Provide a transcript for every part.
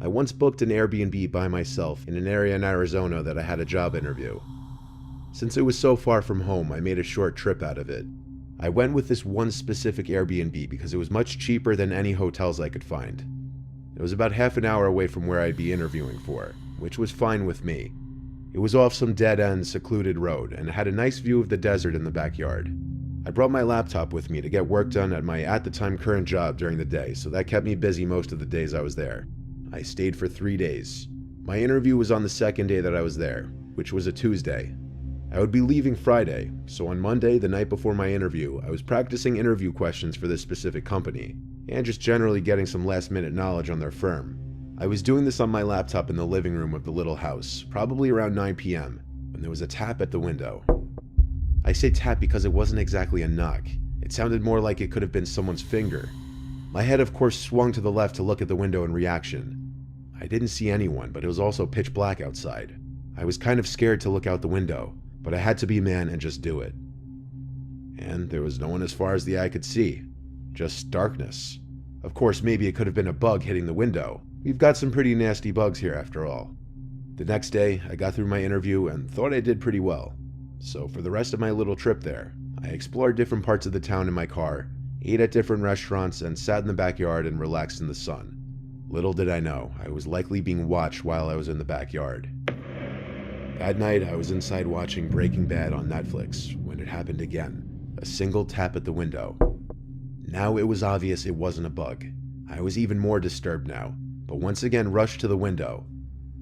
I once booked an Airbnb by myself in an area in Arizona that I had a job interview. Since it was so far from home, I made a short trip out of it. I went with this one specific Airbnb because it was much cheaper than any hotels I could find. It was about half an hour away from where I'd be interviewing for, which was fine with me. It was off some dead-end, secluded road, and it had a nice view of the desert in the backyard. I brought my laptop with me to get work done at my at-the-time current job during the day, so that kept me busy most of the days I was there. I stayed for 3 days. My interview was on the second day that I was there, which was a Tuesday. I would be leaving Friday, so on Monday, the night before my interview, I was practicing interview questions for this specific company, and just generally getting some last-minute knowledge on their firm. I was doing this on my laptop in the living room of the little house, probably around 9 p.m., when there was a tap at the window. I say tap because it wasn't exactly a knock. It sounded more like it could have been someone's finger. My head, of course, swung to the left to look at the window in reaction. I didn't see anyone, but it was also pitch black outside. I was kind of scared to look out the window, but I had to be a man and just do it. And there was no one as far as the eye could see. Just darkness. Of course, maybe it could have been a bug hitting the window. We've got some pretty nasty bugs here after all. The next day, I got through my interview and thought I did pretty well. So for the rest of my little trip there, I explored different parts of the town in my car, ate at different restaurants, and sat in the backyard and relaxed in the sun. Little did I know, I was likely being watched while I was in the backyard. That night, I was inside watching Breaking Bad on Netflix when it happened again. A single tap at the window. Now it was obvious it wasn't a bug. I was even more disturbed now, but once again rushed to the window.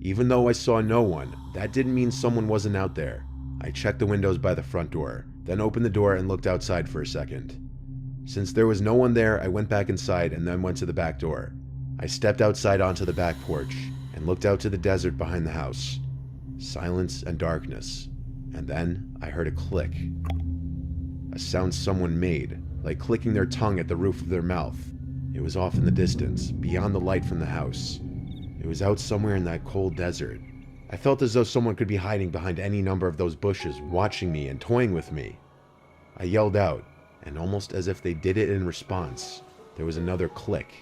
Even though I saw no one, that didn't mean someone wasn't out there. I checked the windows by the front door, then opened the door and looked outside for a second. Since there was no one there, I went back inside and then went to the back door. I stepped outside onto the back porch and looked out to the desert behind the house. Silence and darkness. And then I heard a click. A sound someone made, like clicking their tongue at the roof of their mouth. It was off in the distance, beyond the light from the house. It was out somewhere in that cold desert. I felt as though someone could be hiding behind any number of those bushes, watching me and toying with me. I yelled out, and almost as if they did it in response, there was another click.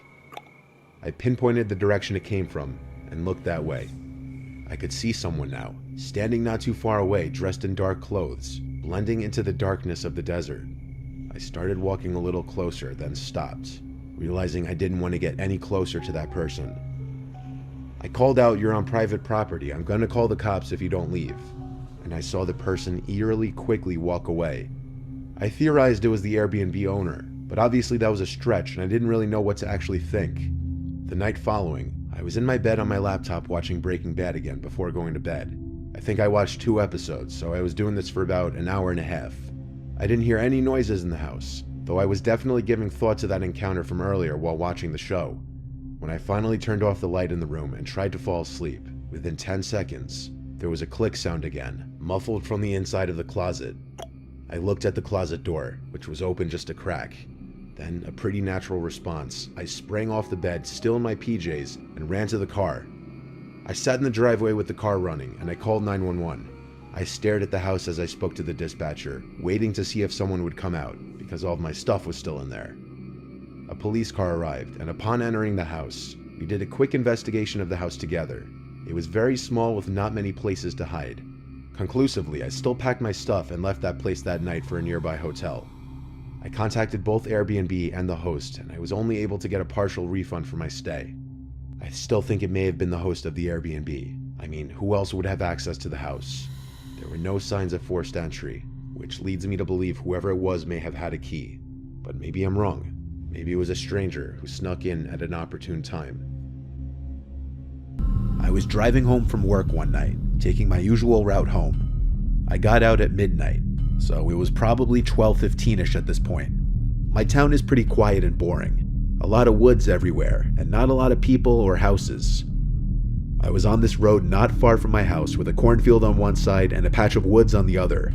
I pinpointed the direction it came from and looked that way. I could see someone now, standing not too far away, dressed in dark clothes, blending into the darkness of the desert. I started walking a little closer, then stopped, realizing I didn't want to get any closer to that person. I called out, "You're on private property. I'm gonna call the cops if you don't leave." And I saw the person eerily quickly walk away. I theorized it was the Airbnb owner, but obviously that was a stretch and I didn't really know what to actually think. The night following, I was in my bed on my laptop watching Breaking Bad again before going to bed. I think I watched 2 episodes, so I was doing this for about an hour and a half. I didn't hear any noises in the house, though I was definitely giving thought to that encounter from earlier while watching the show. When I finally turned off the light in the room and tried to fall asleep, within 10 seconds, there was a click sound again, muffled from the inside of the closet. I looked at the closet door, which was open just a crack. Then, a pretty natural response, I sprang off the bed, still in my PJs, and ran to the car. I sat in the driveway with the car running, and I called 911. I stared at the house as I spoke to the dispatcher, waiting to see if someone would come out, because all of my stuff was still in there. A police car arrived, and upon entering the house, we did a quick investigation of the house together. It was very small with not many places to hide. Conclusively, I still packed my stuff and left that place that night for a nearby hotel. I contacted both Airbnb and the host, and I was only able to get a partial refund for my stay. I still think it may have been the host of the Airbnb. I mean, who else would have access to the house? There were no signs of forced entry, which leads me to believe whoever it was may have had a key. But maybe I'm wrong. Maybe it was a stranger who snuck in at an opportune time. I was driving home from work one night, taking my usual route home. I got out at midnight, so it was probably 12:15ish at this point. My town is pretty quiet and boring. A lot of woods everywhere, and not a lot of people or houses. I was on this road not far from my house with a cornfield on one side and a patch of woods on the other.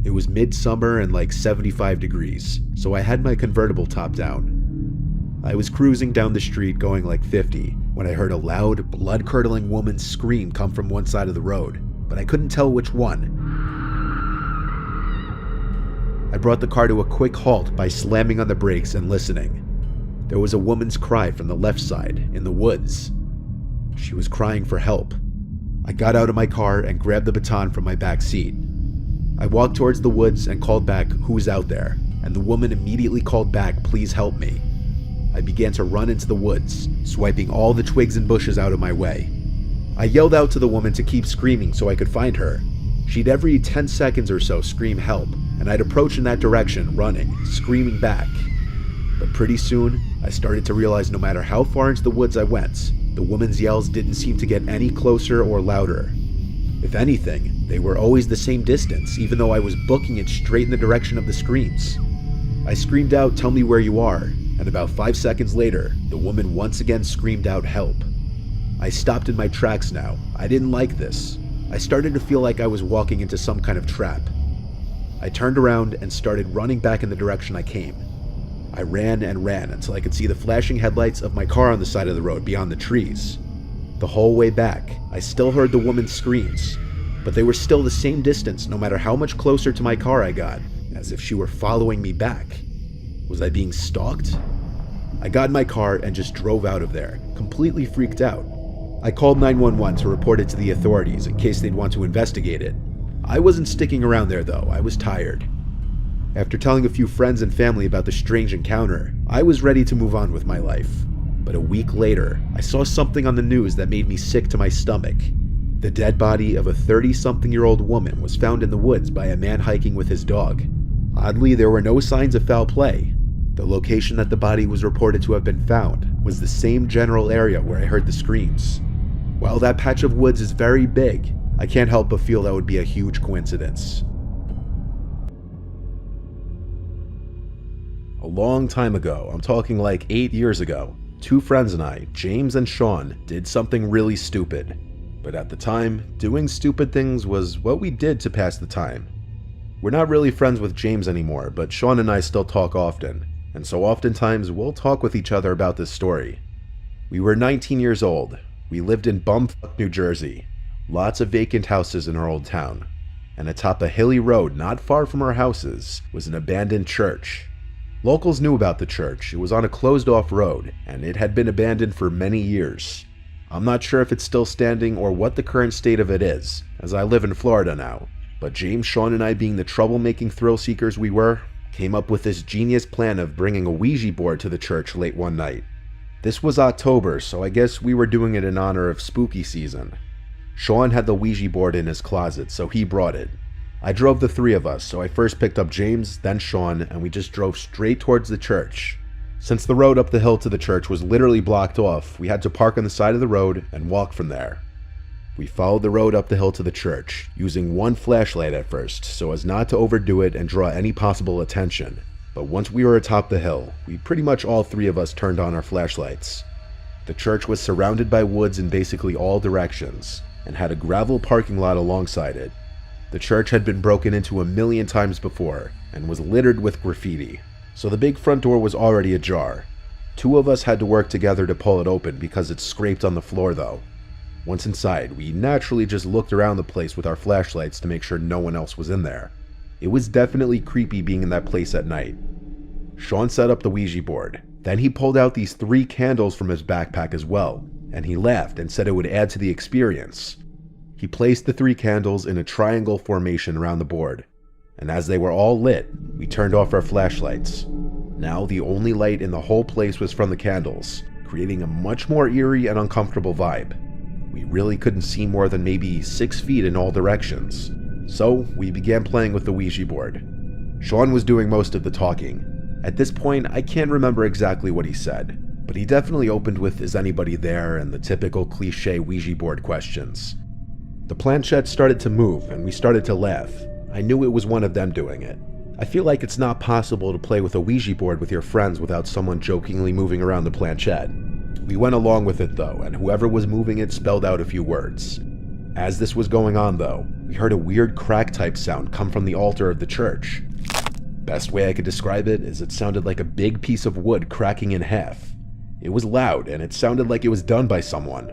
It was midsummer and like 75 degrees, so I had my convertible top down. I was cruising down the street going like 50 when I heard a loud, blood-curdling woman's scream come from one side of the road, but I couldn't tell which one. I brought the car to a quick halt by slamming on the brakes and listening. There was a woman's cry from the left side, in the woods. She was crying for help. I got out of my car and grabbed the baton from my back seat. I walked towards the woods and called back, "Who's out there?" and the woman immediately called back, "Please help me." I began to run into the woods, swiping all the twigs and bushes out of my way. I yelled out to the woman to keep screaming so I could find her. She'd every 10 seconds or so scream help, and I'd approach in that direction, running, screaming back. But pretty soon, I started to realize no matter how far into the woods I went, the woman's yells didn't seem to get any closer or louder. If anything, they were always the same distance, even though I was booking it straight in the direction of the screams. I screamed out, "Tell me where you are," and about 5 seconds later, the woman once again screamed out, "Help." I stopped in my tracks now. I didn't like this. I started to feel like I was walking into some kind of trap. I turned around and started running back in the direction I came. I ran and ran until I could see the flashing headlights of my car on the side of the road beyond the trees. The whole way back, I still heard the woman's screams, but they were still the same distance no matter how much closer to my car I got, as if she were following me back. Was I being stalked? I got in my car and just drove out of there, completely freaked out. I called 911 to report it to the authorities in case they'd want to investigate it. I wasn't sticking around there though, I was tired. After telling a few friends and family about the strange encounter, I was ready to move on with my life. But a week later, I saw something on the news that made me sick to my stomach. The dead body of a 30-something-year-old woman was found in the woods by a man hiking with his dog. Oddly, there were no signs of foul play. The location that the body was reported to have been found was the same general area where I heard the screams. While that patch of woods is very big, I can't help but feel that would be a huge coincidence. A long time ago, I'm talking like 8 years ago, two friends and I, James and Sean, did something really stupid. But at the time, doing stupid things was what we did to pass the time. We're not really friends with James anymore, but Sean and I still talk often, and so oftentimes we'll talk with each other about this story. We were 19 years old. We lived in bumfuck New Jersey. Lots of vacant houses in our old town. And atop a hilly road not far from our houses was an abandoned church. Locals knew about the church. It was on a closed-off road, and it had been abandoned for many years. I'm not sure if it's still standing or what the current state of it is, as I live in Florida now. But James, Sean, and I, being the troublemaking thrill-seekers we were, came up with this genius plan of bringing a Ouija board to the church late one night. This was October, so I guess we were doing it in honor of spooky season. Sean had the Ouija board in his closet, so he brought it. I drove the three of us, so I first picked up James, then Sean, and we just drove straight towards the church. Since the road up the hill to the church was literally blocked off, we had to park on the side of the road and walk from there. We followed the road up the hill to the church, using one flashlight at first, so as not to overdo it and draw any possible attention. But once we were atop the hill, we pretty much all three of us turned on our flashlights. The church was surrounded by woods in basically all directions, and had a gravel parking lot alongside it. The church had been broken into 1,000,000 times before, and was littered with graffiti, so the big front door was already ajar. Two of us had to work together to pull it open because it scraped on the floor though. Once inside, we naturally just looked around the place with our flashlights to make sure no one else was in there. It was definitely creepy being in that place at night. Sean set up the Ouija board. Then he pulled out these 3 candles from his backpack as well, and he laughed and said it would add to the experience. He placed the 3 candles in a triangle formation around the board, and as they were all lit, we turned off our flashlights. Now the only light in the whole place was from the candles, creating a much more eerie and uncomfortable vibe. We really couldn't see more than maybe 6 feet in all directions. So we began playing with the Ouija board. Sean was doing most of the talking. At this point, I can't remember exactly what he said, but he definitely opened with "Is anybody there?" and the typical cliche Ouija board questions. The planchette started to move and we started to laugh. I knew it was one of them doing it. I feel like it's not possible to play with a Ouija board with your friends without someone jokingly moving around the planchette. We went along with it though, and whoever was moving it spelled out a few words. As this was going on though, we heard a weird crack type sound come from the altar of the church. Best way I could describe it is it sounded like a big piece of wood cracking in half. It was loud and it sounded like it was done by someone.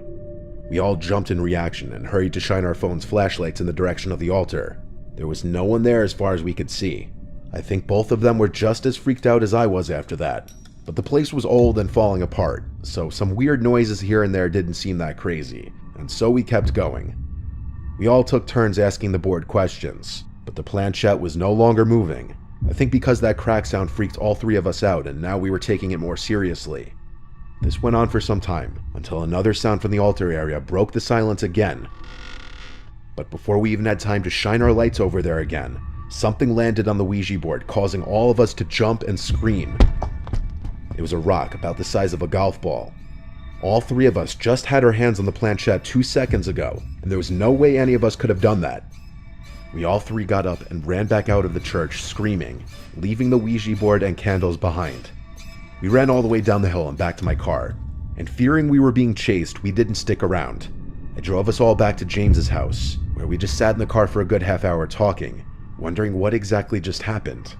We all jumped in reaction and hurried to shine our phone's flashlights in the direction of the altar. There was no one there as far as we could see. I think both of them were just as freaked out as I was after that. But the place was old and falling apart, so some weird noises here and there didn't seem that crazy, and so we kept going. We all took turns asking the board questions, but the planchette was no longer moving. I think because that crack sound freaked all three of us out, and now we were taking it more seriously. This went on for some time, until another sound from the altar area broke the silence again. But before we even had time to shine our lights over there again, something landed on the Ouija board, causing all of us to jump and scream. It was a rock about the size of a golf ball. All three of us just had our hands on the planchette 2 seconds ago, and there was no way any of us could have done that. We all three got up and ran back out of the church screaming, leaving the Ouija board and candles behind. We ran all the way down the hill and back to my car, and fearing we were being chased, we didn't stick around. I drove us all back to James's house, where we just sat in the car for a good half hour talking, wondering what exactly just happened.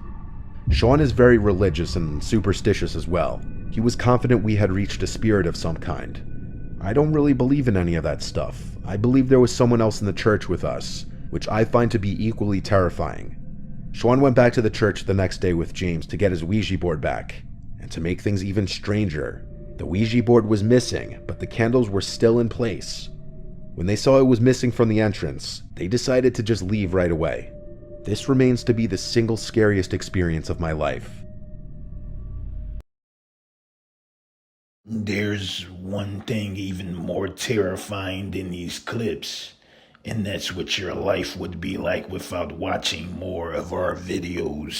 Sean is very religious and superstitious as well. He was confident we had reached a spirit of some kind. I don't really believe in any of that stuff. I believe there was someone else in the church with us, which I find to be equally terrifying. Sean went back to the church the next day with James to get his Ouija board back, and to make things even stranger, the Ouija board was missing, but the candles were still in place. When they saw it was missing from the entrance, they decided to just leave right away. This remains to be the single scariest experience of my life. There's one thing even more terrifying than these clips, and that's what your life would be like without watching more of our videos.